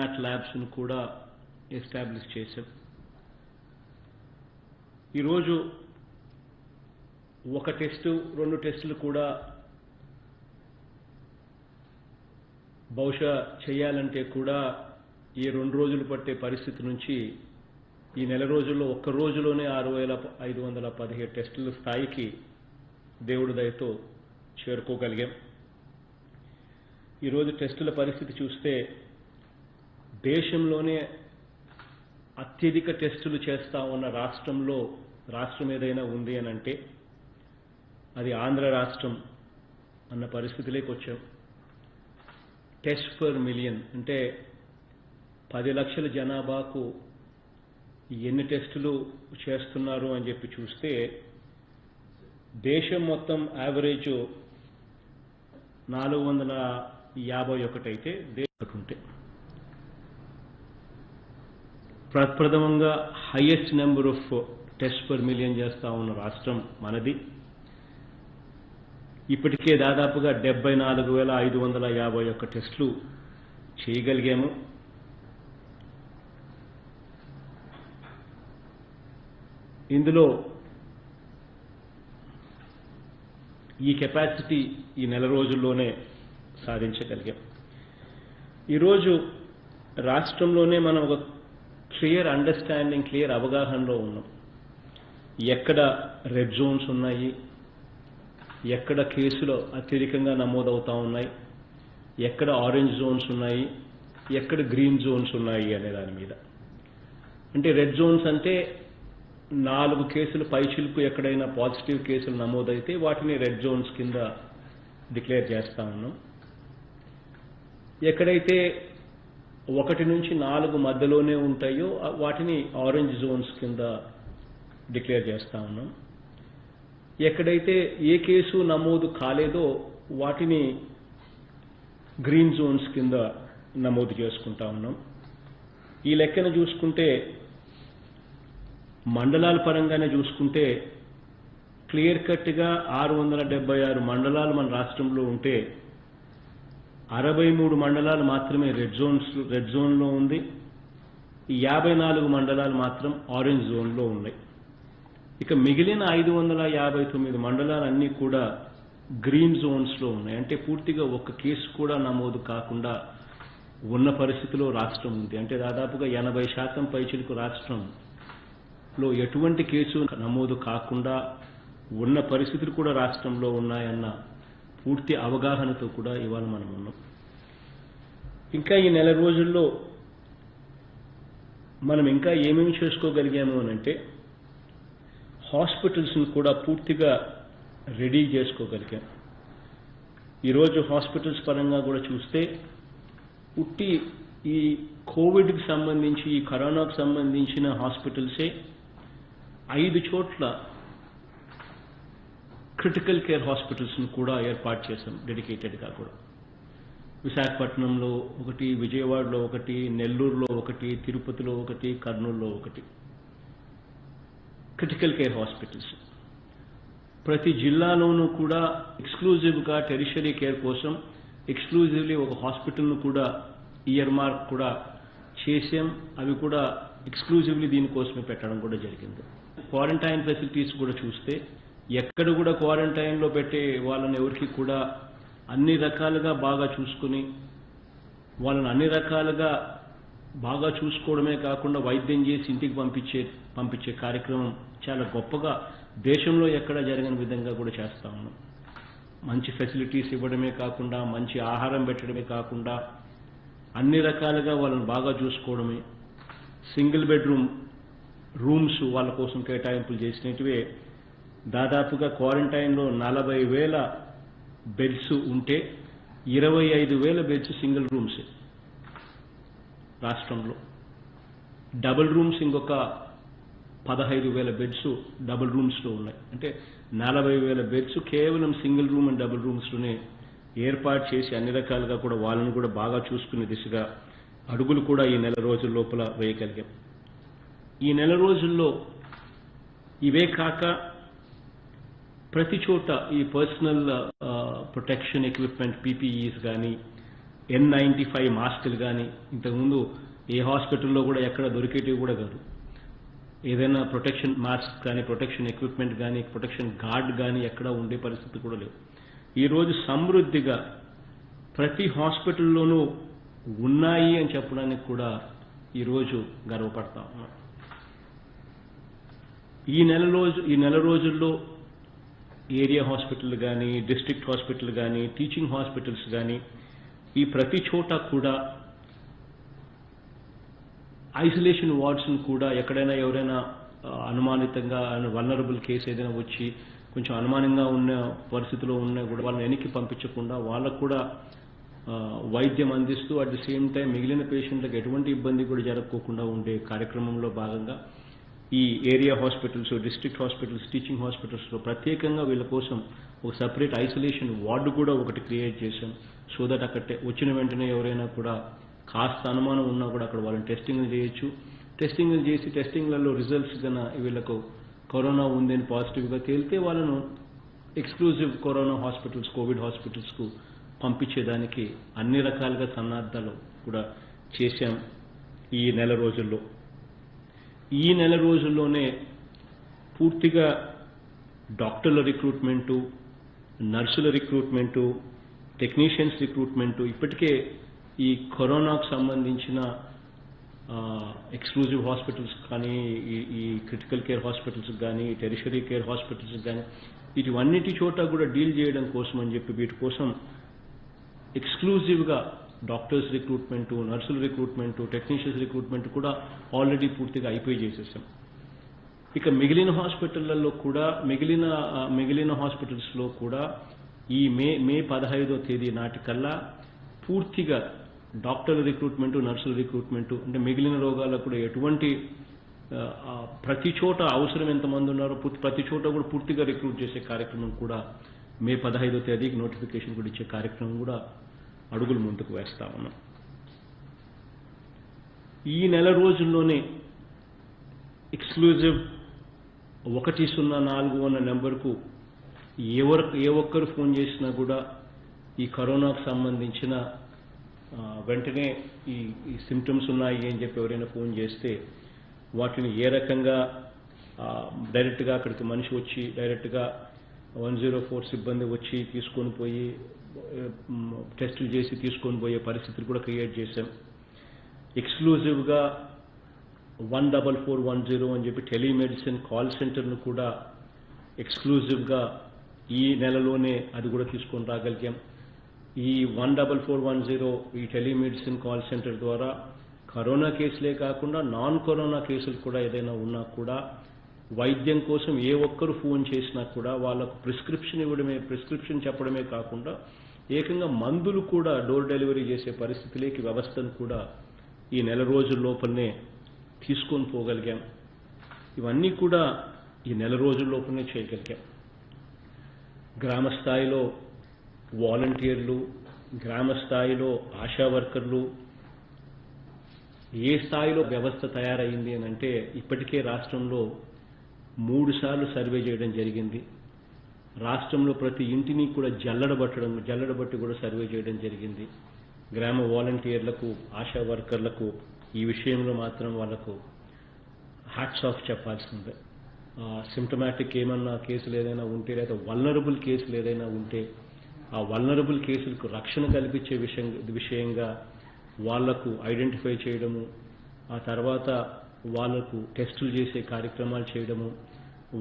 Mat ల్యాబ్స్ను కూడా establish చేశాం. ఈరోజు ఒక టెస్టు 2 టెస్టులు కూడా బహుశా చేయాలంటే కూడా ఈ 2 రోజులు పట్టే పరిస్థితి నుంచి ఈ నెల రోజుల్లో ఒక్క రోజులోనే 6,517 టెస్టుల స్థాయికి దేవుడి దయతో చేరుకోగలిగాం. ఈరోజు టెస్టుల పరిస్థితి చూస్తే దేశంలోనే అత్యధిక టెస్టులు చేస్తా ఉన్న రాష్ట్రం ఏదైనా ఉంది అని అంటే అది ఆంధ్ర రాష్ట్రం అన్న పరిస్థితిలోకి వచ్చాం. టెస్ట్ పర్ మిలియన్ అంటే 10 లక్షల జనాభాకు ఎన్ని టెస్టులు చేస్తున్నారు అని చెప్పి చూస్తే దేశం మొత్తం యావరేజ్ 451 అయితే ఉంటే ప్రప్రథమంగా highest number of test per million చేస్తా ఉన్న రాష్ట్రం మనది. ఇప్పటికే దాదాపుగా 74,551 టెస్టులు చేయగలిగాము. ఇందులో ఈ కెపాసిటీ ఈ నెల రోజుల్లోనే సాధించగలిగాం. ఈరోజు రాష్ట్రంలోనే మనం ఒక క్లియర్ అండర్స్టాండింగ్, క్లియర్ అవగాహనలో ఉన్నాం. ఎక్కడ రెడ్ జోన్స్ ఉన్నాయి, ఎక్కడ కేసులు అత్యధికంగా నమోదవుతా ఉన్నాయి, ఎక్కడ ఆరెంజ్ జోన్స్ ఉన్నాయి, ఎక్కడ గ్రీన్ జోన్స్ ఉన్నాయి అనే దాని మీద. అంటే రెడ్ జోన్స్ అంటే 4 కేసులు పైచిలుకు ఎక్కడైనా పాజిటివ్ కేసులు నమోదైతే వాటిని రెడ్ జోన్స్ కింద డిక్లేర్ చేస్తా ఉన్నాం. ఎక్కడైతే 1 నుంచి 4 మధ్యలోనే ఉంటాయో వాటిని ఆరెంజ్ జోన్స్ కింద డిక్లేర్ చేస్తా ఉన్నాం. ఎక్కడైతే ఏ కేసు నమోదు కాలేదో వాటిని గ్రీన్ జోన్స్ కింద నమోదు చేసుకుంటా ఉన్నాం. ఈ లెక్కన చూసుకుంటే మండలాల పరంగానే చూసుకుంటే క్లియర్ కట్గా 676 మండలాలు మన రాష్ట్రంలో ఉంటే 63 మండలాలు మాత్రమే రెడ్ జోన్లో ఉంది. 54 మండలాలు మాత్రం ఆరెంజ్ జోన్లో ఉన్నాయి. ఇక మిగిలిన 559 మండలాలన్నీ కూడా గ్రీన్ జోన్స్లో ఉన్నాయి. అంటే పూర్తిగా ఒక్క కేసు కూడా నమోదు కాకుండా ఉన్న పరిస్థితిలో రాష్ట్రం ఉంది. అంటే దాదాపుగా 80% పైచిలుకు రాష్ట్రంలో ఎటువంటి కేసు నమోదు కాకుండా ఉన్న పరిస్థితులు కూడా రాష్ట్రంలో ఉన్నాయన్న పూర్తి అవగాహనతో కూడా ఇవాళ మనం ఉన్నాం. ఇంకా ఈ నెల రోజుల్లో మనం ఇంకా ఏమేమి చేసుకోగలిగాము అని అంటే హాస్పిటల్స్ని కూడా పూర్తిగా రెడీ చేసుకోగలిగాం. ఈరోజు హాస్పిటల్స్ పరంగా కూడా చూస్తే పుట్టి ఈ కోవిడ్కి సంబంధించి, ఈ కరోనాకు సంబంధించిన హాస్పిటల్సే 5 చోట్ల క్రిటికల్ కేర్ హాస్పిటల్స్ను కూడా ఏర్పాటు చేశాం డెడికేటెడ్గా కూడా. విశాఖపట్నంలో 1, విజయవాడలో 1, నెల్లూరులో 1, తిరుపతిలో 1, కర్నూలులో 1 క్రిటికల్ కేర్ హాస్పిటల్స్. ప్రతి జిల్లాలోనూ కూడా ఎక్స్క్లూజివ్గా టెరిషరీ కేర్ కోసం ఎక్స్క్లూజివ్లీ ఒక హాస్పిటల్ను కూడా ఇయర్ మార్క్ కూడా చేసాం. అవి కూడా ఎక్స్క్లూజివ్లీ దీనికోసమే పెట్టడం కూడా జరిగింది. క్వారంటైన్ ఫెసిలిటీస్ కూడా చూస్తే ఎక్కడ కూడా క్వారంటైన్లో పెట్టే వాళ్ళని ఎవరికి కూడా అన్ని రకాలుగా బాగా చూసుకుని వాళ్ళని అన్ని రకాలుగా బాగా చూసుకోవడమే కాకుండా వైద్యం చేసి ఇంటికి పంపించే కార్యక్రమం చాలా గొప్పగా దేశంలో ఎక్కడ జరగని విధంగా కూడా చేస్తా ఉన్నాం. మంచి ఫెసిలిటీస్ ఇవ్వడమే కాకుండా, మంచి ఆహారం పెట్టడమే కాకుండా అన్ని రకాలుగా వాళ్ళని బాగా చూసుకోవడమే. సింగిల్ బెడ్రూమ్ రూమ్స్ వాళ్ళ కోసం కేటాయింపులు చేసినట్టువే. దాదాపుగా క్వారంటైన్లో 40,000 బెడ్స్ ఉంటే 25,000 బెడ్స్ సింగిల్ రూమ్స్ రాష్ట్రంలో. డబుల్ రూమ్స్ ఇంకొక 15,000 బెడ్స్ డబుల్ రూమ్స్లో ఉన్నాయి. అంటే 40,000 బెడ్స్ కేవలం సింగిల్ రూమ్ అండ్ డబుల్ రూమ్స్లోనే ఏర్పాటు చేసి అన్ని రకాలుగా కూడా వాళ్ళని కూడా బాగా చూసుకునే దిశగా అడుగులు కూడా ఈ నెల రోజుల లోపల వేయగలిగాం. ఈ నెల రోజుల్లో ఇవే కాక ప్రతి చోట ఈ పర్సనల్ ప్రొటెక్షన్ ఎక్విప్మెంట్, పీపీఈస్ కానీ, N95 మాస్కులు కానీ ఇంతకుముందు ఏ హాస్పిటల్లో కూడా ఎక్కడ దొరికేటివి కూడా కాదు. ఏదైనా ప్రొటెక్షన్ మాస్క్ కానీ, ప్రొటెక్షన్ ఎక్విప్మెంట్ కానీ, ప్రొటెక్షన్ గార్డ్ కానీ ఎక్కడ ఉండే పరిస్థితి కూడా లేవు. ఈరోజు సమృద్ధిగా ప్రతి హాస్పిటల్లోనూ ఉన్నాయి అని చెప్పడానికి కూడా ఈరోజు గర్వపడతా ఉన్నాం. ఈ నెల రోజుల్లో ఏరియా హాస్పిటల్ కానీ, డిస్ట్రిక్ట్ హాస్పిటల్ కానీ, టీచింగ్ హాస్పిటల్స్ కానీ ఈ ప్రతి చోట కూడా ఐసోలేషన్ వార్డ్స్ను కూడా ఎక్కడైనా ఎవరైనా అనుమానితంగా వల్నరబుల్ కేసు ఏదైనా వచ్చి కొంచెం అనుమానంగా ఉన్న పరిస్థితిలో ఉన్నా కూడా వాళ్ళని వెనక్కి పంపించకుండా వాళ్ళకు కూడా వైద్యం అందిస్తూ అట్ ది సేమ్ టైం మిగిలిన పేషెంట్లకు ఎటువంటి ఇబ్బంది కూడా జరగకోకుండా ఉండే కార్యక్రమంలో భాగంగా ఈ area hospitals, district hospitals, teaching హాస్పిటల్స్లో ప్రత్యేకంగా వీళ్ళ కోసం ఒక సపరేట్ ఐసోలేషన్ వార్డు కూడా ఒకటి క్రియేట్ చేశాం. సో దట్ అక్కడ వచ్చిన వెంటనే ఎవరైనా కూడా కాస్త అనుమానం ఉన్నా కూడా అక్కడ వాళ్ళని టెస్టింగ్లు చేయొచ్చు. టెస్టింగ్లు చేసి టెస్టింగ్లలో రిజల్ట్స్ కన్నా వీళ్ళకు కరోనా ఉందని పాజిటివ్గా తేలితే వాళ్ళను ఎక్స్క్లూజివ్ కరోనా హాస్పిటల్స్, కోవిడ్ హాస్పిటల్స్కు పంపించేదానికి అన్ని రకాలుగా సన్నాహాలు కూడా చేశాం ఈ నెల రోజుల్లో. ఈ నెల రోజుల్లోనే పూర్తిగా డాక్టర్ల రిక్రూట్మెంటు, నర్సుల రిక్రూట్మెంటు, టెక్నీషియన్స్ రిక్రూట్మెంటు ఇప్పటికే ఈ కరోనాకు సంబంధించిన ఎక్స్క్లూజివ్ హాస్పిటల్స్ కానీ, ఈ క్రిటికల్ కేర్ హాస్పిటల్స్ కానీ, టెరిషరీ కేర్ హాస్పిటల్స్ కానీ వీటివన్నిటి చోట కూడా డీల్ చేయడం కోసం అని చెప్పి వీటి కోసం ఎక్స్క్లూజివ్గా డాక్టర్స్ రిక్రూట్మెంటు, నర్సుల రిక్రూట్మెంటు, టెక్నీషియన్స్ రిక్రూట్మెంట్ కూడా ఆల్రెడీ పూర్తిగా అయిపోయి చేసేసాం. ఇక మిగిలిన హాస్పిటళ్లలో కూడా మిగిలిన హాస్పిటల్స్లో కూడా ఈ మే 15వ తేదీ నాటికల్లా పూర్తిగా డాక్టర్ల రిక్రూట్మెంటు, నర్సుల రిక్రూట్మెంటు అంటే మిగిలిన రోగాలకు కూడా ఎటువంటి ప్రతి చోట అవసరం ఎంతమంది ఉన్నారో ప్రతి చోట కూడా పూర్తిగా రిక్రూట్ చేసే కార్యక్రమం కూడా మే 15వ తేదీకి నోటిఫికేషన్ కూడా ఇచ్చే కార్యక్రమం కూడా అడుగులు ముందుకు వేస్తా ఉన్నాం. ఈ నెల రోజుల్లోనే ఎక్స్క్లూజివ్ 104 అన్న నెంబర్కు ఏ ఒక్కరు ఫోన్ చేసినా కూడా ఈ కరోనాకు సంబంధించిన వెంటనే ఈ సిమ్టమ్స్ ఉన్నాయి అని చెప్పి ఎవరైనా ఫోన్ చేస్తే వాటిని ఏ రకంగా డైరెక్ట్గా అక్కడికి మనిషి వచ్చి డైరెక్ట్గా 104 సిబ్బంది వచ్చి తీసుకొని పోయి టెస్టులు చేసి తీసుకొని పోయే పరిస్థితులు కూడా క్రియేట్ చేశాం. ఎక్స్క్లూజివ్గా 14410 అని చెప్పి టెలిమెడిసిన్ కాల్ సెంటర్ను కూడా ఎక్స్క్లూజివ్గా ఈ నెలలోనే అది కూడా తీసుకొని రాగలిగాం. ఈ 14410 ఈ టెలిమెడిసిన్ కాల్ సెంటర్ ద్వారా కరోనా కేసులే కాకుండా నాన్ కరోనా కేసులు కూడా ఏదైనా ఉన్నా కూడా వైద్యం కోసం ఏ ఒక్కరు ఫోన్ చేసినా కూడా వాళ్ళకు ప్రిస్క్రిప్షన్ చెప్పడమే కాకుండా ఏకంగా మందులు కూడా డోర్ డెలివరీ చేసే పరిస్థితిలోకి వ్యవస్థను కూడా ఈ నెల రోజుల లోపలనే తీసుకొని పోగలిగాం. ఇవన్నీ కూడా ఈ నెల రోజుల లోపలనే చేయగలిగాం. గ్రామ స్థాయిలో వాలంటీర్లు, గ్రామ స్థాయిలో ఆశా వర్కర్లు, ఏ స్థాయిలో వ్యవస్థ తయారైంది అని అంటే ఇప్పటికే రాష్ట్రంలో 3 సార్లు సర్వే చేయడం జరిగింది. రాష్ట్రంలో ప్రతి ఇంటిని కూడా జల్లడబట్టి కూడా సర్వే చేయడం జరిగింది. గ్రామ వాలంటీర్లకు, ఆశా వర్కర్లకు ఈ విషయంలో మాత్రం వాళ్ళకు హ్యాట్స్ ఆఫ్ చెప్పాల్సిందే. సిమ్టమాటిక్ ఏమన్నా కేసులు ఏదైనా ఉంటే లేదా వల్నరబుల్ కేసులు ఏదైనా ఉంటే ఆ వల్నరబుల్ కేసులకు రక్షణ కల్పించే విషయంగా వాళ్లకు ఐడెంటిఫై చేయడము, ఆ తర్వాత వాళ్లకు టెస్టులు చేసే కార్యక్రమాలు చేయడము,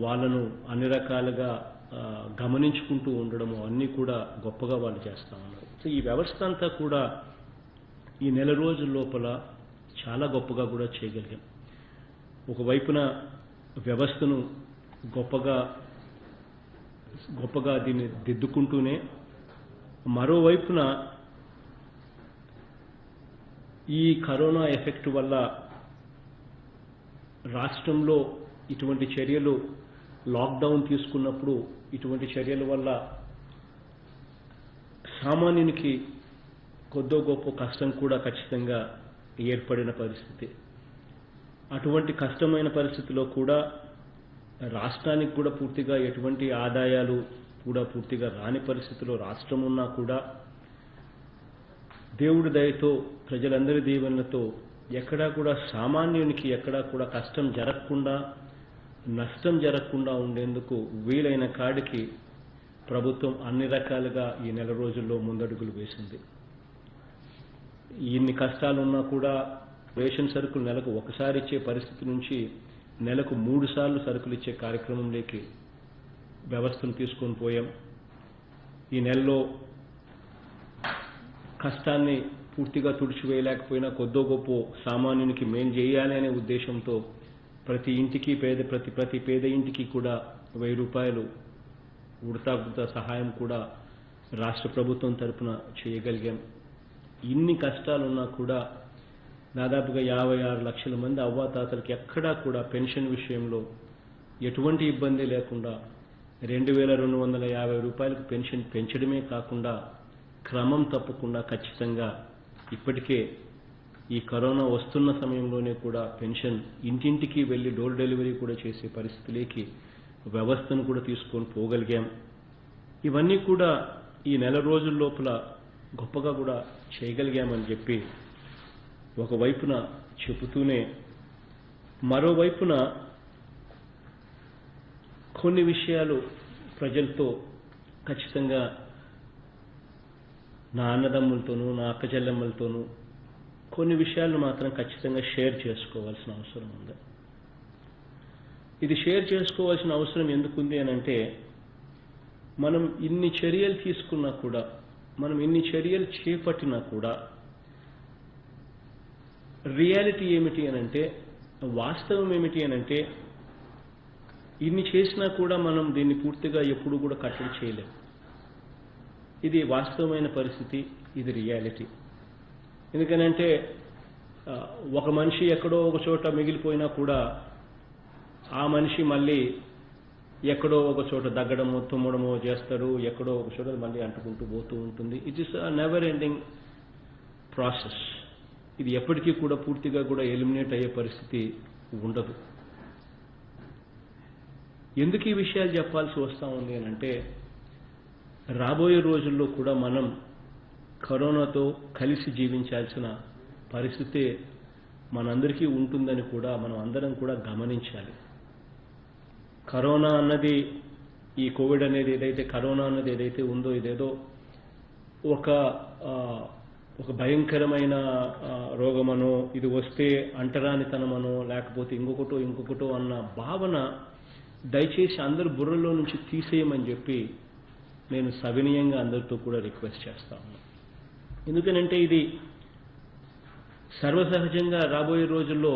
వాళ్ళను అన్ని రకాలుగా గమనించుకుంటూ ఉండడము అన్నీ కూడా గొప్పగా వాళ్ళు చేస్తూ ఉన్నారు. సో ఈ వ్యవస్థ అంతా కూడా ఈ నెల రోజుల లోపల చాలా గొప్పగా కూడా చేయగలిగాం. ఒకవైపున వ్యవస్థను గొప్పగా దీన్ని దిద్దుకుంటూనే మరోవైపున ఈ కరోనా ఎఫెక్ట్ వల్ల రాష్ట్రంలో ఇటువంటి చర్యలు లాక్డౌన్ తీసుకున్నప్పుడు ఇటువంటి చర్యల వల్ల సామాన్యునికి కొద్దో గొప్ప కష్టం కూడా ఖచ్చితంగా ఏర్పడిన పరిస్థితి. అటువంటి కష్టమైన పరిస్థితిలో కూడా రాష్ట్రానికి కూడా పూర్తిగా ఎటువంటి ఆదాయాలు కూడా పూర్తిగా రాని పరిస్థితిలో రాష్ట్రం ఉన్నా కూడా దేవుడి దయతో ప్రజలందరి దీవెనలతో ఎక్కడా కూడా సామాన్యునికి ఎక్కడా కూడా కష్టం జరగకుండా నష్టం జరగకుండా ఉండేందుకు వీలైన కాడికి ప్రభుత్వం అన్ని రకాలుగా ఈ నెల రోజుల్లో ముందడుగులు వేసింది. ఇన్ని కష్టాలున్నా కూడా రేషన్ సరుకులు నెలకు ఒకసారి ఇచ్చే పరిస్థితి నుంచి నెలకు 3 సార్లు సరుకులు ఇచ్చే కార్యక్రమంలోకి వ్యవస్థను తీసుకొని పోయాం. ఈ నెలలో కష్టాన్ని పూర్తిగా తుడిచివేయలేకపోయినా కొద్దో గొప్ప సామాన్యునికి మేలు చేయాలి అనే ఉద్దేశంతో ప్రతి ఇంటికి ప్రతి పేద ఇంటికి కూడా 1000 రూపాయలు ఉడతా సహాయం కూడా రాష్ట్ర ప్రభుత్వం తరపున చేయగలిగాం. ఇన్ని కష్టాలున్నా కూడా దాదాపుగా 56 లక్షల మంది అవ్వాతాతలకి ఎక్కడా కూడా పెన్షన్ విషయంలో ఎటువంటి ఇబ్బంది లేకుండా 2250 రూపాయలకు పెన్షన్ పెంచడమే కాకుండా క్రమం తప్పకుండా ఖచ్చితంగా ఇప్పటికే ఈ కరోనా వస్తున్న సమయంలోనే కూడా పెన్షన్ ఇంటింటికి వెళ్ళి డోర్ డెలివరీ కూడా చేసే పరిస్థితిలోకి వ్యవస్థను కూడా తీసుకొని పోగలిగాం. ఇవన్నీ కూడా ఈ నెల రోజుల లోపల గొప్పగా కూడా చేయగలిగామని చెప్పి ఒకవైపున చెబుతూనే మరోవైపున కొన్ని విషయాలు ప్రజలతో ఖచ్చితంగా నా అన్నదమ్ములతోనూ నా అక్క చెల్లెమ్మలతోనూ కొన్ని విషయాలను మాత్రం ఖచ్చితంగా షేర్ చేసుకోవాల్సిన అవసరం ఉంది. ఇది షేర్ చేసుకోవాల్సిన అవసరం ఎందుకుంది అనంటే మనం ఇన్ని చర్యలు తీసుకున్నా కూడా మనం ఇన్ని చర్యలు చేపట్టినా కూడా రియాలిటీ ఏమిటి అనంటే వాస్తవం ఏమిటి అనంటే ఇన్ని చేసినా కూడా మనం దీన్ని పూర్తిగా ఎప్పుడు కూడా కట్టడి చేయలేం. ఇది వాస్తవమైన పరిస్థితి, ఇది రియాలిటీ. ఎందుకనంటే ఒక మనిషి ఎక్కడో ఒక చోట మిగిలిపోయినా కూడా ఆ మనిషి మళ్ళీ ఎక్కడో ఒక చోట దగ్గడమో తుమ్మడమో చేస్తాడు, ఎక్కడో ఒక చోట మళ్ళీ అంటుకుంటూ పోతూ ఉంటుంది. It is a never ending process. ఇది ఎప్పటికీ కూడా పూర్తిగా కూడా ఎలిమినేట్ అయ్యే పరిస్థితి ఉండదు. ఎందుకు ఈ విషయాలు చెప్పాల్సి వస్తూ ఉంది అనంటే రాబోయే రోజుల్లో కూడా మనం కరోనాతో కలిసి జీవించాల్సిన పరిస్థితి మనందరికీ ఉంటుందని కూడా మనం అందరం కూడా గమనించాలి. కరోనా అన్నది ఈ కోవిడ్ అనేది కరోనా అన్నది ఏదైతే ఉందో ఇదేదో ఒక భయంకరమైన రోగమనో ఇది వస్తే అంటరానితనమనో లేకపోతే ఇంకొకటో అన్న భావన దయచేసి అందరు బుర్రలో నుంచి తీసేయమని చెప్పి నేను సవినయంగా అందరితో కూడా రిక్వెస్ట్ చేస్తా ఉన్నాను. ఎందుకనంటే ఇది సర్వసహజంగా రాబోయే రోజుల్లో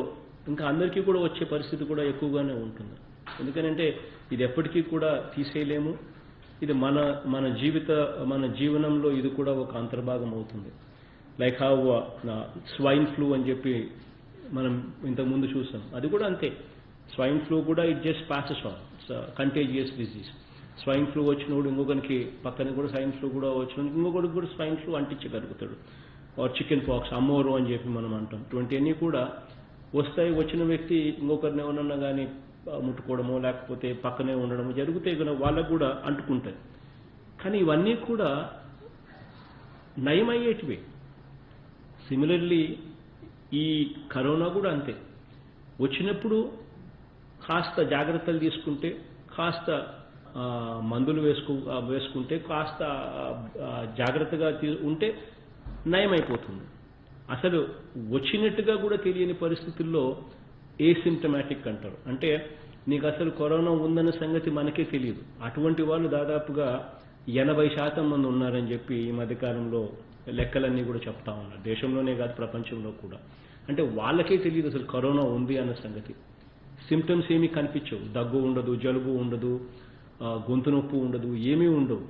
ఇంకా అందరికీ కూడా వచ్చే పరిస్థితి కూడా ఎక్కువగానే ఉంటుంది. ఎందుకనంటే ఇది ఎప్పటికీ కూడా తీసేయలేము. ఇది మన జీవనంలో ఇది కూడా ఒక అంతర్భాగం అవుతుంది. లైక్ హౌ స్వైన్ ఫ్లూ అని చెప్పి మనం ఇంతకుముందు చూసాం. అది కూడా అంతే. స్వైన్ ఫ్లూ కూడా it just passes on. It's contagious disease. Swine flu వచ్చినప్పుడు ఇంకొకరికి పక్కన కూడా స్వైన్ ఫ్లూ కూడా వచ్చినప్పుడు ఇంకొకరికి కూడా స్వైన్ ఫ్లూ అంటించగలుగుతాడు. ఆర్ చికెన్ పాక్స్, అమ్మోరు అని చెప్పి మనం అంటాం. ఇటువంటివన్నీ కూడా వస్తాయి. వచ్చిన వ్యక్తి ఇంకొకరిని ఎవరన్నా కానీ ముట్టుకోవడమో లేకపోతే పక్కనే ఉండడమో జరుగుతాయి కదా, వాళ్ళకు కూడా అంటుకుంటాయి. కానీ ఇవన్నీ కూడా నయమయ్యేటివే. సిమిలర్లీ ఈ కరోనా కూడా అంతే. వచ్చినప్పుడు కాస్త జాగ్రత్తలు తీసుకుంటే, కాస్త మందులు వేసుకుంటే, కాస్త జాగ్రత్తగా ఉంటే నయమైపోతుంది. అసలు వచ్చినట్టుగా కూడా తెలియని పరిస్థితుల్లో ఏసిమ్టమాటిక్ అంటారు. అంటే నీకు అసలు కరోనా ఉందన్న సంగతి మనకే తెలియదు. అటువంటి వాళ్ళు దాదాపుగా 80% మంది ఉన్నారని చెప్పి ఈ మధ్యకాలంలో లెక్కలన్నీ కూడా చెప్తా ఉన్నారు. దేశంలోనే కాదు ప్రపంచంలో కూడా. అంటే వాళ్ళకే తెలియదు అసలు కరోనా ఉంది అన్న సంగతి. సిమ్టమ్స్ ఏమీ కనిపించవు. దగ్గు ఉండదు, జలుబు ఉండదు, గొంతు నొప్పి ఉండదు, ఏమీ ఉండవు.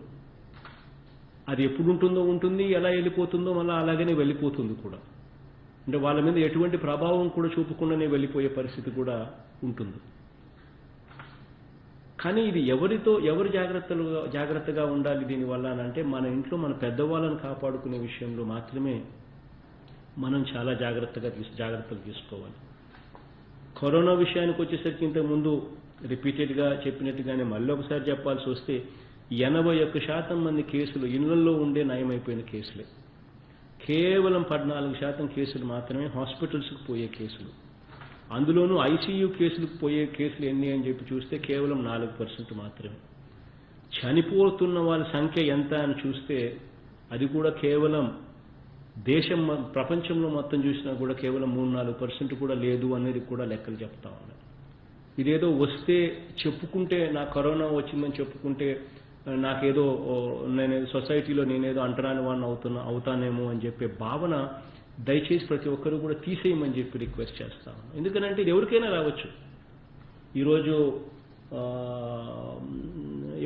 అది ఎప్పుడు ఉంటుందో ఉంటుంది, ఎలా వెళ్ళిపోతుందో మళ్ళీ అలాగనే వెళ్ళిపోతుంది కూడా. అంటే వాళ్ళ మీద ఎటువంటి ప్రభావం కూడా చూపకుండానే వెళ్ళిపోయే పరిస్థితి కూడా ఉంటుంది. కానీ ఇది ఎవరు జాగ్రత్తగా ఉండాలి దీనివల్ల అంటే మన ఇంట్లో మన పెద్దవాళ్ళని కాపాడుకునే విషయంలో మాత్రమే మనం చాలా జాగ్రత్తలు తీసుకోవాలి. కరోనా విషయానికి వచ్చేసరికి ఇంతకుముందు రిపీటెడ్గా చెప్పినట్టుగానే మళ్ళీ ఒకసారి చెప్పాల్సి వస్తే 81% మంది కేసులు ఇళ్లలో ఉండే నయమైపోయిన కేసులే. కేవలం 14% కేసులు మాత్రమే హాస్పిటల్స్కి పోయే కేసులు. అందులోనూ ఐసీయూ కేసులకు పోయే కేసులు ఎన్ని అని చెప్పి చూస్తే కేవలం 4% మాత్రమే. చనిపోతున్న వాళ్ళ సంఖ్య ఎంత అని చూస్తే అది కూడా కేవలం ప్రపంచంలో మొత్తం చూసినా కూడా కేవలం 3-4% కూడా లేదు అనేది కూడా లెక్కలు చెప్తా ఉన్నాయి. ఇదేదో వస్తే చెప్పుకుంటే నాకు కరోనా వచ్చిందని చెప్పుకుంటే నాకేదో సొసైటీలో నేనేదో అంటరాని వాడిని అవుతానేమో అని చెప్పే భావన దయచేసి ప్రతి ఒక్కరూ కూడా తీసేయమని చెప్పి రిక్వెస్ట్ చేస్తాను. ఎందుకంటే ఇది ఎవరికైనా రావచ్చు. ఈరోజు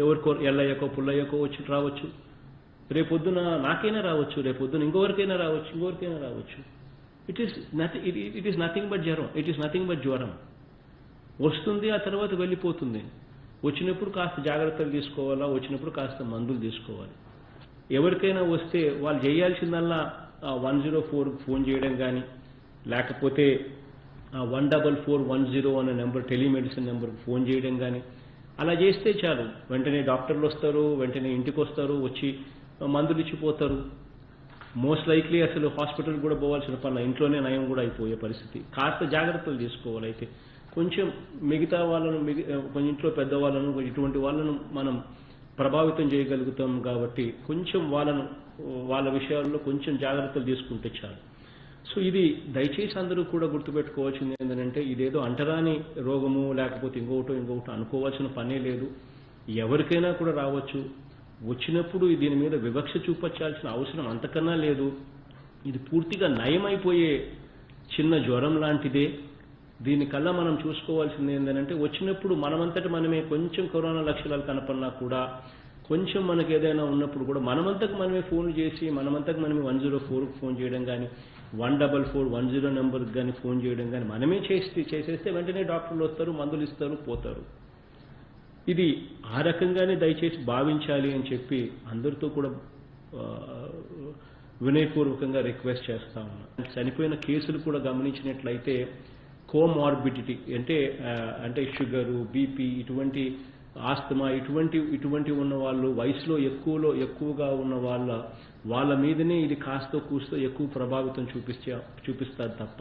ఎవరికో ఎల్లయ్యకో పుల్లయ్యకో వచ్చి రావచ్చు, రేపొద్దున నాకైనా రావచ్చు, రేపొద్దున ఇంకొకరికైనా రావచ్చు. ఇట్ ఈస్ నథింగ్ బట్ జ్వరం. ఇట్ ఈస్ నథింగ్ బట్ జ్వరం. వస్తుంది, ఆ తర్వాత వెళ్ళిపోతుంది. వచ్చినప్పుడు కాస్త జాగ్రత్తలు తీసుకోవాలా, వచ్చినప్పుడు కాస్త మందులు తీసుకోవాలి. ఎవరికైనా వస్తే వాళ్ళు చేయాల్సిందల్లా 104 ఫోన్ చేయడం కానీ, లేకపోతే 14410 అనే నెంబర్ టెలిమెడిసిన్ నెంబర్కి ఫోన్ చేయడం కానీ, అలా చేస్తే చాలు. వెంటనే డాక్టర్లు వస్తారు, వెంటనే ఇంటికి వస్తారు, వచ్చి మందులు ఇచ్చిపోతారు. మోస్ట్ లైక్లీ అసలు హాస్పిటల్ కూడా పోవాల్సిన పని, ఇంట్లోనే నయం కూడా అయిపోయే పరిస్థితి. కాస్త జాగ్రత్తలు తీసుకోవాలి. అయితే కొంచెం మిగతా వాళ్ళను, ఇంట్లో పెద్దవాళ్ళను, ఇటువంటి వాళ్ళను మనం ప్రభావితం చేయగలుగుతాం కాబట్టి కొంచెం వాళ్ళ విషయాల్లో కొంచెం జాగ్రత్తలు తీసుకుంటే చాలు. సో ఇది దయచేసి అందరూ కూడా గుర్తుపెట్టుకోవాల్సింది ఏంటంటే, ఇదేదో అంటరాని రోగము లేకపోతే ఇంకొకటి అనుకోవాల్సిన పనే లేదు. ఎవరికైనా కూడా రావచ్చు. వచ్చినప్పుడు దీని మీద వివక్ష చూపించాల్సిన అవసరం అంతకన్నా లేదు. ఇది పూర్తిగా నయమైపోయే చిన్న జ్వరం లాంటిదే. దీనికల్లా మనం చూసుకోవాల్సింది ఏంటంటే, వచ్చినప్పుడు మనమంతటి మనమే కొంచెం కరోనా లక్షణాలు కనపడినా కూడా, కొంచెం మనకు ఏదైనా ఉన్నప్పుడు కూడా మనమంతకు మనమే ఫోన్ చేసి మనమంతకు మనమే 104కి ఫోన్ చేయడం కానీ, 14410 నెంబర్కి కానీ ఫోన్ చేయడం కానీ మనమే చేసేస్తే వెంటనే డాక్టర్లు వస్తారు, మందులు ఇస్తారు, పోతారు. ఇది ఆ రకంగానే దయచేసి భావించాలి అని చెప్పి అందరితో కూడా వినయపూర్వకంగా రిక్వెస్ట్ చేస్తా ఉన్నాం. చనిపోయిన కేసులు కూడా గమనించినట్లయితే కోమార్బిడిటీ అంటే షుగరు, బీపీ, ఇటువంటి ఆస్తమా, ఇటువంటి ఉన్న వాళ్ళు, వయసులో ఎక్కువగా ఉన్న వాళ్ళ మీదనే ఇది కాస్తో కూస్తో ఎక్కువ ప్రభావితం చూపిస్తారు తప్ప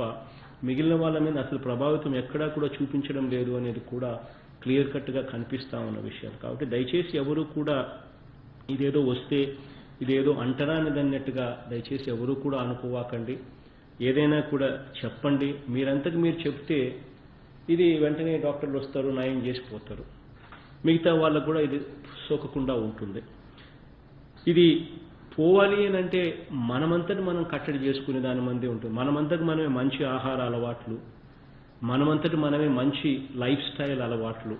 మిగిలిన వాళ్ళ మీద అసలు ప్రభావితం ఎక్కడా కూడా చూపించడం లేదు అనేది కూడా క్లియర్ కట్గా కనిపిస్తా ఉన్న విషయాలు. కాబట్టి దయచేసి ఎవరు కూడా ఇదేదో వస్తే ఇదేదో అంటరానిదన్నట్టుగా దయచేసి ఎవరు కూడా అనుకోవాకండి. ఏదైనా కూడా చెప్పండి. మీరంతకు మీరు చెప్తే ఇది వెంటనే డాక్టర్లు వస్తారు, నయం చేసిపోతారు. మిగతా వాళ్ళకు కూడా ఇది సోకకుండా ఉంటుంది. ఇది పోవాలి అని అంటే మనమంతటి మనం కట్టడి చేసుకునే దాని మందే ఉంటుంది. మనమంతటి మనమే మంచి ఆహార అలవాట్లు, మనమంతటి మనమే మంచి లైఫ్ స్టైల్ అలవాట్లు,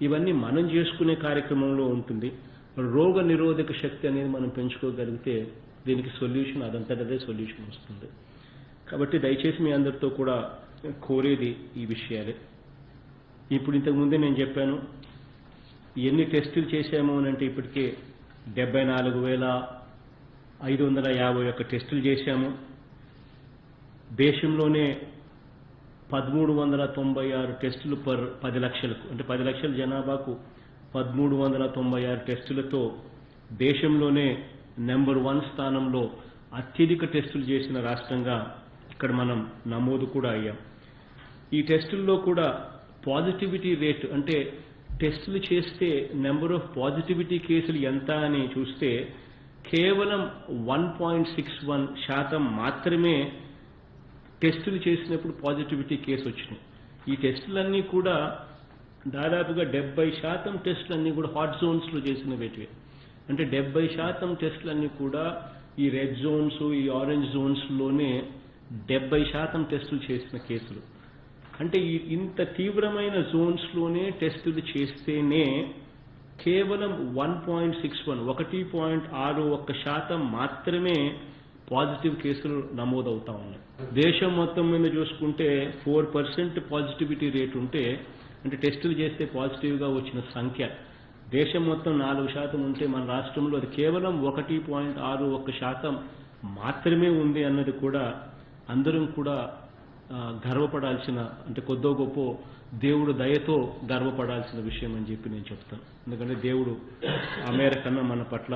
ఇవన్నీ మనం చేసుకునే కార్యక్రమంలో ఉంటుంది. రోగ నిరోధక శక్తి అనేది మనం పెంచుకోగలిగితే దీనికి సొల్యూషన్ అదంతటదే సొల్యూషన్ వస్తుంది. కాబట్టి దయచేసి మీ అందరితో కూడా కోరేది ఈ విషయాలే. ఇప్పుడు ఇంతకుముందే నేను చెప్పాను, ఎన్ని టెస్టులు చేశాము అని అంటే ఇప్పటికే 74,551 టెస్టులు చేశాము. దేశంలోనే 1396 టెస్టులు పర్ 10 లక్షలకు, అంటే 10 లక్షల జనాభాకు 1396 టెస్టులతో దేశంలోనే నెంబర్ 1 స్థానంలో అత్యధిక టెస్టులు చేసిన రాష్ట్రంగా ఇక్కడ మనం నమోదు కూడా అయ్యాం. ఈ టెస్టుల్లో కూడా పాజిటివిటీ రేట్, అంటే టెస్టులు చేస్తే నెంబర్ ఆఫ్ పాజిటివిటీ కేసులు ఎంత అని చూస్తే కేవలం 1.61% మాత్రమే టెస్టులు చేసినప్పుడు పాజిటివిటీ కేసు వచ్చినాయి. ఈ టెస్టులన్నీ కూడా దాదాపుగా 70% టెస్టులన్నీ కూడా హాట్ జోన్స్లో చేసినవేటివే. అంటే 70% టెస్టులన్నీ కూడా ఈ రెడ్ జోన్స్, ఈ ఆరెంజ్ జోన్స్లోనే 70% టెస్టులు చేసిన కేసులు. అంటే ఇంత తీవ్రమైన జోన్స్లోనే టెస్టులు చేస్తేనే కేవలం 1.61% మాత్రమే పాజిటివ్ కేసులు నమోదవుతా ఉన్నాయి. దేశం మొత్తం మీద చూసుకుంటే 4% పాజిటివిటీ రేట్ ఉంటే, అంటే టెస్టులు చేస్తే పాజిటివ్గా వచ్చిన సంఖ్య దేశం మొత్తం 4% ఉంటే మన రాష్ట్రంలో అది కేవలం 1.61% మాత్రమే ఉంది అన్నది కూడా అందరం కూడా గర్వపడాల్సిన, అంటే కొద్దో గొప్ప దేవుడు దయతో గర్వపడాల్సిన విషయం అని చెప్పి నేను చెప్తాను. ఎందుకంటే దేవుడు ఆ మేర కన్నా మన పట్ల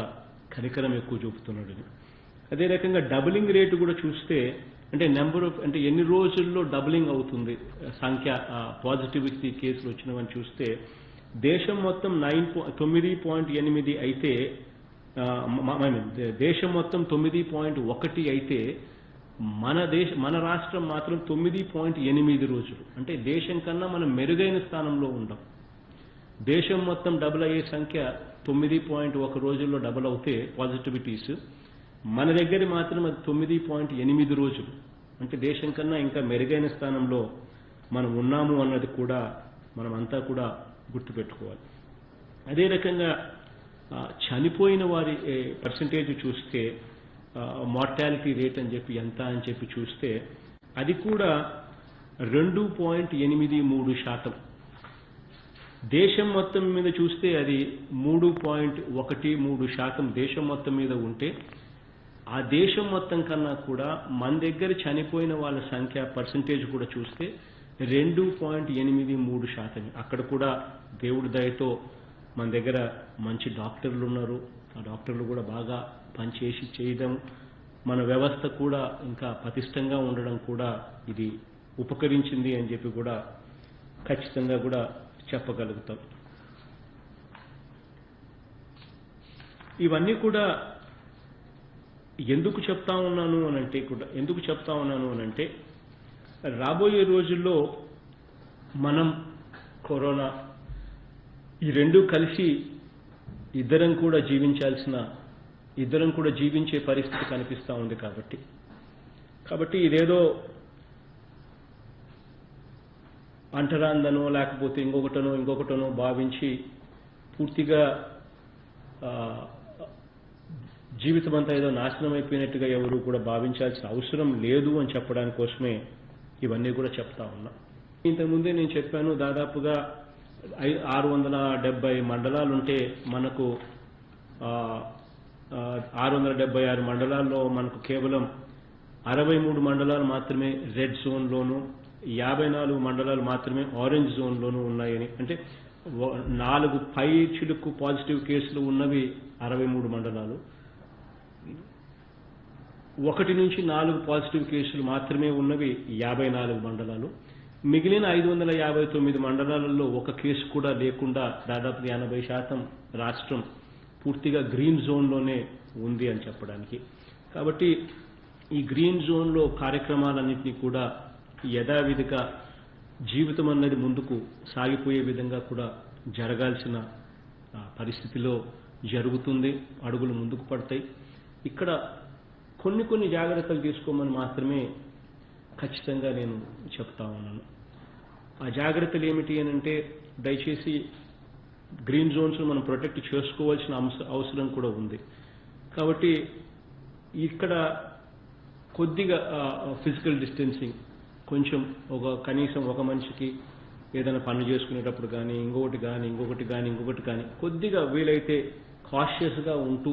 కనికరం ఎక్కువ చూపుతున్నాడని. అదే రకంగా డబులింగ్ రేటు కూడా చూస్తే అంటే అంటే ఎన్ని రోజుల్లో డబులింగ్ అవుతుంది సంఖ్య పాజిటివిటీ కేసులు వచ్చినవని చూస్తే దేశం మొత్తం 9.8 అయితే దేశం మొత్తం 9.1 అయితే మన రాష్ట్రం మాత్రం 9.8 రోజులు. అంటే దేశం కన్నా మనం మెరుగైన స్థానంలో ఉండం. దేశం మొత్తం డబుల్ అయ్యే సంఖ్య 9.1 రోజుల్లో డబుల్ అవుతే పాజిటివిటీస్, మన దగ్గర మాత్రం అది 9.8 రోజులు. అంటే దేశం కన్నా ఇంకా మెరుగైన స్థానంలో మనం ఉన్నాము అన్నది కూడా మనమంతా కూడా గుర్తుపెట్టుకోవాలి. అదే రకంగా చనిపోయిన వారి పర్సంటేజ్ చూస్తే మార్టాలిటీ రేట్ అని చెప్పి ఎంత అని చెప్పి చూస్తే అది కూడా 2.83%. దేశం మొత్తం మీద చూస్తే అది 3.13% దేశం మొత్తం మీద ఉంటే ఆ దేశం మొత్తం కన్నా కూడా మన దగ్గర చనిపోయిన వాళ్ళ సంఖ్య పర్సంటేజ్ కూడా చూస్తే 2.83%. అక్కడ కూడా దేవుడి దయతో మన దగ్గర మంచి డాక్టర్లు ఉన్నారు. ఆ డాక్టర్లు కూడా బాగా పనిచేసి చేయడం, మన వ్యవస్థ కూడా ఇంకా పటిష్టంగా ఉండడం కూడా ఇది ఉపకరించింది అని చెప్పి కూడా ఖచ్చితంగా కూడా చెప్పగలుగుతాం. ఇవన్నీ కూడా ఎందుకు చెప్తా ఉన్నాను అనంటే రాబోయే రోజుల్లో మనం కరోనా ఈ రెండు కలిసి ఇద్దరం కూడా జీవించే పరిస్థితి కనిపిస్తూ ఉంది. కాబట్టి ఇదేదో అంటరాందనో లేకపోతే ఇంకొకటనో భావించి పూర్తిగా జీవితం అంతా ఏదో నాశనం అయిపోయినట్టుగా ఎవరు కూడా భావించాల్సిన అవసరం లేదు అని చెప్పడానికి కోసమే ఇవన్నీ కూడా చెప్తా ఉన్నా. ఇంతకుముందే నేను చెప్పాను, దాదాపుగా 670 మండలాలుంటే మనకు 676 మండలాల్లో మనకు కేవలం 63 మండలాలు మాత్రమే రెడ్ జోన్లోను, 54 మండలాలు మాత్రమే ఆరెంజ్ జోన్లోనూ ఉన్నాయని. అంటే 4 పై చిలుకు పాజిటివ్ కేసులు ఉన్నవి 63 మండలాలు, 1 నుంచి 4 పాజిటివ్ కేసులు మాత్రమే ఉన్నవి 54 మండలాలు. మిగిలిన 559 మండలాలలో ఒక కేసు కూడా లేకుండా దాదాపు 80% రాష్ట్రం పూర్తిగా గ్రీన్ జోన్లోనే ఉంది అని చెప్పడానికి. కాబట్టి ఈ గ్రీన్ జోన్లో కార్యక్రమాలన్నింటినీ కూడా యథావిధిగా జీవితం అన్నది ముందుకు సాగిపోయే విధంగా కూడా జరగాల్సిన పరిస్థితిలో జరుగుతుంది. అడుగులు ముందుకు పడతాయి. ఇక్కడ కొన్ని జాగ్రత్తలు తీసుకోమని మాత్రమే ఖచ్చితంగా నేను చెప్తా ఉన్నాను. ఆ జాగ్రత్తలు ఏమిటి అని అంటే, దయచేసి గ్రీన్ జోన్స్ మనం ప్రొటెక్ట్ చేసుకోవాల్సిన అవసరం కూడా ఉంది. కాబట్టి ఇక్కడ కొద్దిగా ఫిజికల్ డిస్టెన్సింగ్ కొంచెం కనీసం ఒక మనిషికి ఏదైనా పనులు చేసుకునేటప్పుడు కానీ ఇంకొకటి కానీ కొద్దిగా వీలైతే కాషియస్గా ఉంటూ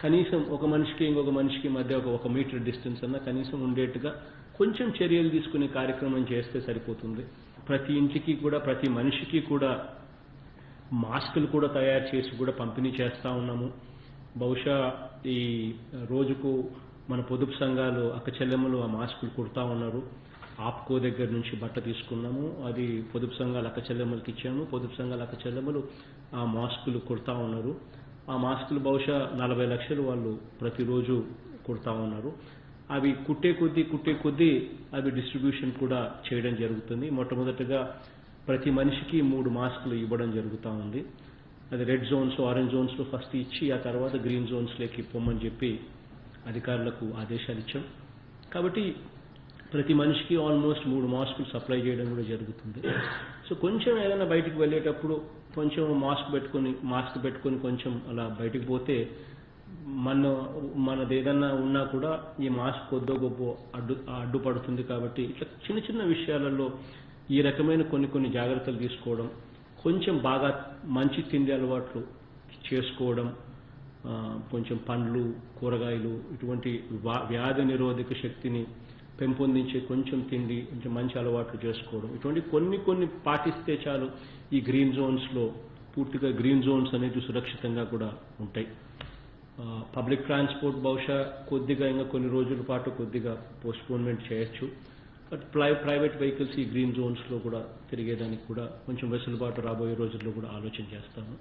కనీసం ఒక మనిషికి ఇంకొక మనిషికి మధ్య 1 మీటర్ డిస్టెన్స్ అన్నా కనీసం ఉండేట్టుగా కొంచెం చర్యలు తీసుకునే కార్యక్రమం చేస్తే సరిపోతుంది. ప్రతి ఇంటికి కూడా ప్రతి మనిషికి కూడా మాస్కులు కూడా తయారు చేసి కూడా పంపిణీ చేస్తూ ఉన్నాము. బహుశా ఈ రోజుకు మన పొదుపు సంఘాలు అక్క చెల్లెమ్మలు ఆ మాస్కులు కుడతా ఉన్నారు. ఆప్కో దగ్గర నుంచి బట్ట తీసుకున్నాము, అది పొదుపు సంఘాల అక్క చెల్లెమ్మలకి ఇచ్చాము. పొదుపు సంఘాల అక్క చెల్లెమ్మలు ఆ మాస్కులు కుడతా ఉన్నారు. ఆ మాస్కులు బహుశా 40 లక్షలు వాళ్ళు ప్రతిరోజు కుడతా ఉన్నారు. అవి కుట్టే కొద్దీ అవి డిస్ట్రిబ్యూషన్ కూడా చేయడం జరుగుతుంది. మొట్టమొదటిగా ప్రతి మనిషికి 3 మాస్కులు ఇవ్వడం జరుగుతూ ఉంది. అది రెడ్ జోన్స్, ఆరెంజ్ జోన్స్లో ఫస్ట్ ఇచ్చి ఆ తర్వాత గ్రీన్ జోన్స్లోకి పొమ్మని చెప్పి అధికారులకు ఆదేశాలు ఇచ్చాం. కాబట్టి ప్రతి మనిషికి ఆల్మోస్ట్ 3 మాస్కులు సప్లై చేయడం కూడా జరుగుతుంది. సో కొంచెం ఏదైనా బయటికి వెళ్ళేటప్పుడు కొంచెం మాస్క్ పెట్టుకొని కొంచెం అలా బయటికి పోతే మనది ఏదన్నా ఉన్నా కూడా ఈ మాస్క్ కొద్దో గొప్ప అడ్డుపడుతుంది. కాబట్టి ఇట్లా చిన్న విషయాలలో ఈ రకమైన కొన్ని జాగ్రత్తలు తీసుకోవడం, కొంచెం బాగా మంచి తిండి అలవాట్లు చేసుకోవడం, కొంచెం పండ్లు, కూరగాయలు, ఇటువంటి వ్యాధి నిరోధక శక్తిని పెంపొందించే కొంచెం తిండి, మంచి అలవాట్లు చేసుకోవడం, ఇటువంటి కొన్ని పాటిస్తే చాలు ఈ గ్రీన్ జోన్స్లో పూర్తిగా గ్రీన్ జోన్స్ అనేది సురక్షితంగా కూడా ఉంటాయి. పబ్లిక్ ట్రాన్స్పోర్ట్ బహుశా కొద్దిగా ఇంకా కొన్ని రోజుల పాటు కొద్దిగా పోస్ట్పోన్మెంట్ చేయొచ్చు. బట్ ప్రైవేట్ వెహికల్స్ ఈ గ్రీన్ జోన్స్లో కూడా తిరిగేదానికి కూడా కొంచెం వెసులుబాటు రాబోయే రోజుల్లో కూడా ఆలోచన చేస్తాము.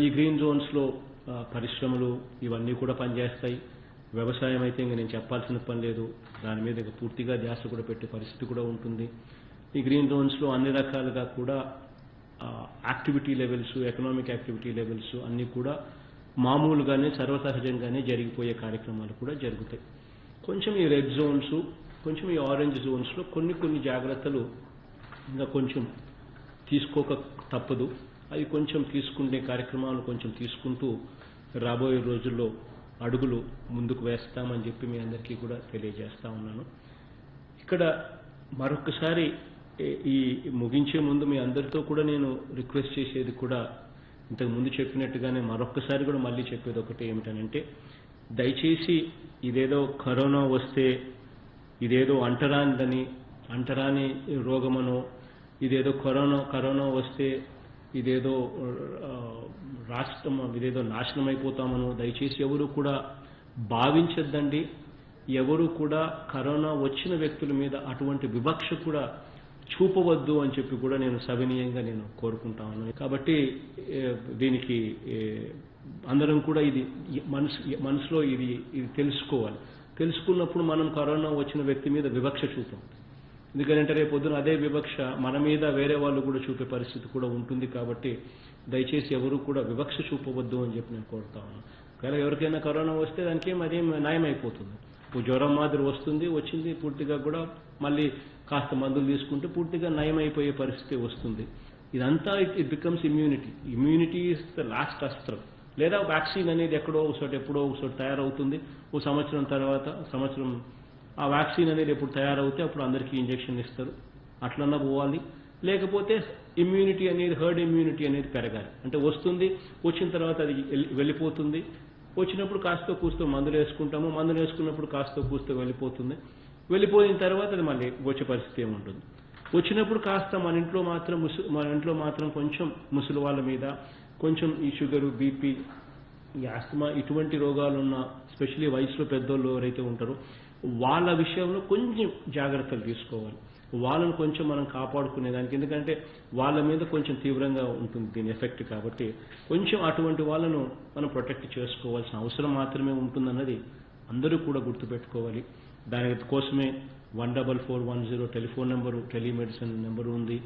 ఈ గ్రీన్ జోన్స్లో పరిశ్రమలు ఇవన్నీ కూడా పనిచేస్తాయి. వ్యవసాయం అయితే ఇంకా నేను చెప్పాల్సిన పని లేదు, దాని మీద ఇక పూర్తిగా ధ్యాస కూడా పెట్టే పరిస్థితి కూడా ఉంటుంది. ఈ గ్రీన్ జోన్స్లో అన్ని రకాలుగా కూడా activity levels, economic activity levels అన్నీ కూడా మామూలుగానే సర్వసహజంగానే జరిగిపోయే కార్యక్రమాలు కూడా జరుగుతాయి. కొంచెం ఈ రెడ్ జోన్స్, కొంచెం ఈ ఆరెంజ్ జోన్స్లో కొన్ని జాగ్రత్తలు ఇంకా కొంచెం తీసుకోక తప్పదు. అవి కొంచెం తీసుకునే కార్యక్రమాలు కొంచెం తీసుకుంటూ రాబోయే రోజుల్లో అడుగులు ముందుకు వేస్తామని చెప్పి మీ అందరికీ కూడా తెలియజేస్తా ఉన్నాను. ఇక్కడ మరొకసారి ఈ ముగించే ముందు మీ అందరితో కూడా నేను రిక్వెస్ట్ చేసేది కూడా ఇంతకు ముందు చెప్పినట్టుగానే మరొకసారి కూడా మళ్ళీ చెప్పేది ఒకటి ఏమిటనంటే, దయచేసి ఇదేదో కరోనా వస్తే ఇదేదో అంటరాని రోగమనో, ఇదేదో కరోనా వస్తే ఇదేదో రాష్ట్రం ఇదేదో నాశనం అయిపోతామనో దయచేసి ఎవరు కూడా భావించద్దండి. ఎవరు కూడా కరోనా వచ్చిన వ్యక్తుల మీద అటువంటి వివక్ష కూడా చూపవద్దు అని చెప్పి కూడా నేను సవినీయంగా నేను కోరుకుంటా ఉన్నాను. కాబట్టి దీనికి అందరం కూడా ఇది మనసులో ఇది తెలుసుకోవాలి. తెలుసుకున్నప్పుడు మనం కరోనా వచ్చిన వ్యక్తి మీద వివక్ష చూపాం. ఎందుకంటే రేపు పొద్దున అదే వివక్ష మన మీద వేరే వాళ్ళు కూడా చూపే పరిస్థితి కూడా ఉంటుంది. కాబట్టి దయచేసి ఎవరు కూడా వివక్ష చూపవద్దు అని చెప్పి నేను కోరుతా ఉన్నాను. ఒకవేళ ఎవరికైనా కరోనా వస్తే దానికి అదేం నయం అయిపోతుంది. జ్వరం మాదిరి వచ్చింది పూర్తిగా కూడా మళ్ళీ కాస్త మందులు తీసుకుంటే పూర్తిగా నయం అయిపోయే పరిస్థితి వస్తుంది. ఇదంతా it becomes immunity is the last అస్త్రం. లేదా వ్యాక్సిన్ అనేది ఎప్పుడో ఒకసారి తయారవుతుంది. ఓ సంవత్సరం తర్వాత ఆ వ్యాక్సిన్ అనేది ఎప్పుడు తయారవుతే అప్పుడు అందరికీ ఇంజెక్షన్ ఇస్తారు, అట్లన్నా పోవాలి. లేకపోతే ఇమ్యూనిటీ అనేది హర్డ్ ఇమ్యూనిటీ అనేది పెరగాలి. అంటే వచ్చిన తర్వాత అది వెళ్ళిపోతుంది. వచ్చినప్పుడు కాస్త కూస్తో మందులు వేసుకుంటాము, మందులు వేసుకున్నప్పుడు కాస్త కూస్తో వెళ్ళిపోయిన తర్వాత అది మళ్ళీ వచ్చే పరిస్థితి ఏముంటుంది. వచ్చినప్పుడు కాస్త మన ఇంట్లో మాత్రం కొంచెం ముసలి వాళ్ళ మీద కొంచెం ఈ షుగరు, బీపీ, ఈ ఆస్తమా ఇటువంటి రోగాలున్న స్పెషల్లీ వయసులో పెద్దోళ్ళు ఎవరైతే ఉంటారో వాళ్ళ విషయంలో కొంచెం జాగ్రత్తలు తీసుకోవాలి. వాళ్ళను కొంచెం మనం కాపాడుకునేదానికి, ఎందుకంటే వాళ్ళ మీద కొంచెం తీవ్రంగా ఉంటుంది దీని ఎఫెక్ట్. కాబట్టి కొంచెం అటువంటి వాళ్ళను మనం ప్రొటెక్ట్ చేసుకోవాల్సిన అవసరం మాత్రమే ఉంటుందన్నది అందరూ కూడా గుర్తుపెట్టుకోవాలి. దానికోసమే 14410 టెలిఫోన్ నెంబరు, టెలిమెడిసిన్ నెంబరు ఉంది.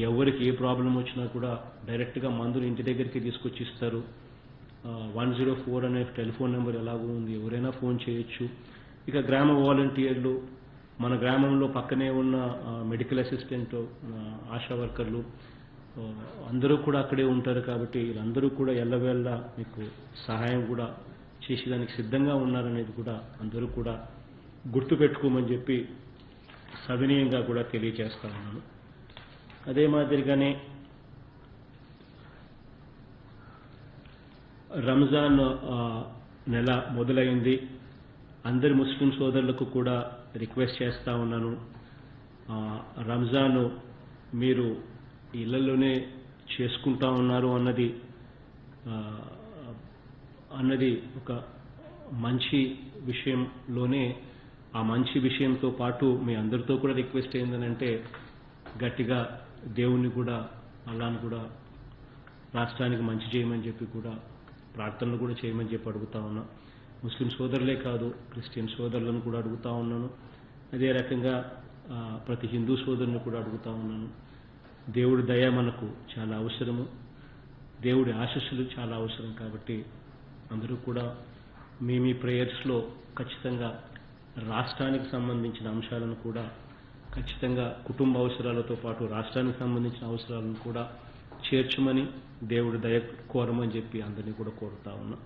ఎవరికి ఏ ప్రాబ్లం వచ్చినా కూడా డైరెక్ట్గా మందులు ఇంటి దగ్గరికి తీసుకొచ్చి ఇస్తారు. 104 అనే టెలిఫోన్ నెంబర్ ఎలాగో ఉంది, ఎవరైనా ఫోన్ చేయొచ్చు. ఇక గ్రామ వాలంటీర్లు, మన గ్రామంలో పక్కనే ఉన్న మెడికల్ అసిస్టెంట్, ఆశా వర్కర్లు అందరూ కూడా అక్కడే ఉంటారు. కాబట్టి వీళ్ళందరూ కూడా ఎల్లవేళ్ళ మీకు సహాయం కూడా చేసేదానికి సిద్ధంగా ఉన్నారనేది కూడా అందరూ కూడా గుర్తుపెట్టుకోమని చెప్పి సవినీయంగా కూడా తెలియజేస్తా ఉన్నాను. అదే మాదిరిగానే రంజాన్ నెల మొదలైంది. అందరి ముస్లిం సోదరులకు కూడా రిక్వెస్ట్ చేస్తా ఉన్నాను, రంజాన్ మీరు ఇళ్లలోనే చేసుకుంటా ఉన్నారు అన్నది ఒక మంచి విషయంలోనే, ఆ మంచి విషయంతో పాటు మీ అందరితో కూడా రిక్వెస్ట్ ఏంటంటే గట్టిగా దేవుణ్ణి కూడా, అల్లాహ్ని కూడా రాష్ట్రానికి మంచి చేయమని చెప్పి కూడా ప్రార్థనలు కూడా చేయమని చెప్పి అడుగుతా ఉన్నా. ముస్లిం సోదరులే కాదు, క్రిస్టియన్ సోదరులను కూడా అడుగుతా ఉన్నాను. అదే రకంగా ప్రతి హిందూ సోదరుని కూడా అడుగుతా ఉన్నాను. దేవుడి దయ మనకు చాలా అవసరము, దేవుడి ఆశీస్సులు చాలా అవసరం. కాబట్టి అందరూ కూడా మీ ప్రేయర్స్లో ఖచ్చితంగా రాష్ట్రానికి సంబంధించిన అంశాలను కూడా ఖచ్చితంగా కుటుంబ అవసరాలతో పాటు రాష్ట్రానికి సంబంధించిన అవసరాలను కూడా చేర్చమని, దేవుడి దయ కోరమని చెప్పి అందరినీ కూడా కోరుతా ఉన్నా.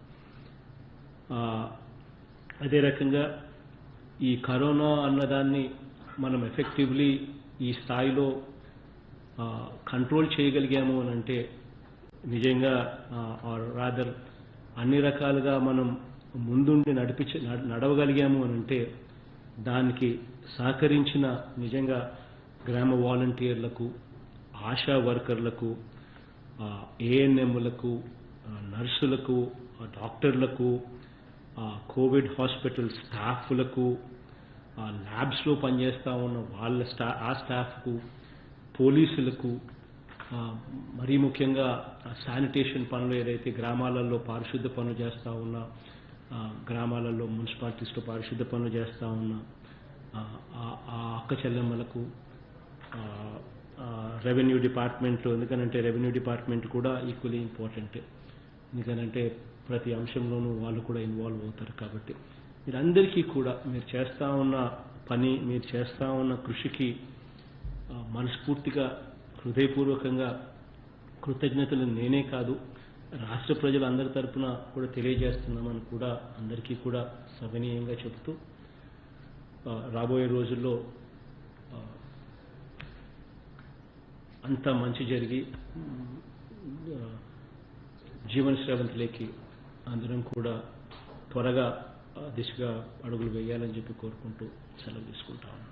అదే రకంగా ఈ కరోనా అన్నదాన్ని మనం ఎఫెక్టివ్లీ ఈ స్థాయిలో కంట్రోల్ చేయగలిగాము అని అంటే నిజంగా రాదర్ అన్ని రకాలుగా మనం ముందుండి నడవగలిగాము అని అంటే దానికి సహకరించిన నిజంగా గ్రామ వాలంటీర్లకు, ఆశా వర్కర్లకు, ఏఎన్ఎంలకు, నర్సులకు, డాక్టర్లకు, కోవిడ్ హాస్పిటల్ స్టాఫ్లకు, ల్యాబ్స్లో పనిచేస్తూ ఉన్న ఆ స్టాఫ్కు, పోలీసులకు, మరీ ముఖ్యంగా శానిటేషన్ పనులు ఏదైతే గ్రామాలలో పారిశుద్ధ పనులు చేస్తూ ఉన్న, గ్రామాలలో మున్సిపాలిటీస్లో పారిశుద్ధ పనులు చేస్తూ ఉన్న ఆ అక్క చెల్లెమ్మలకు, రెవెన్యూ డిపార్ట్మెంట్, ఎందుకనంటే రెవెన్యూ డిపార్ట్మెంట్ కూడా ఈక్వలీ ఇంపార్టెంట్. ఎందుకనంటే ప్రతి అంశంలోనూ వాళ్ళు కూడా ఇన్వాల్వ్ అవుతారు. కాబట్టి మీరందరికీ కూడా మీరు చేస్తూ ఉన్న పని, మీరు చేస్తూ ఉన్న కృషికి మనస్ఫూర్తిగా హృదయపూర్వకంగా కృతజ్ఞతలు నేనే కాదు, రాష్ట్ర ప్రజలందరి తరపున కూడా తెలియజేస్తున్నామని కూడా అందరికీ కూడా సవినీయంగా చెబుతూ రాబోయే రోజుల్లో అంతా మంచి జరిగి జీవన శ్రవంతిలోకి అందరం కూడా త్వరగా దిశగా అడుగులు వేయాలని చెప్పి కోరుకుంటూ సెలవు తీసుకుంటాము.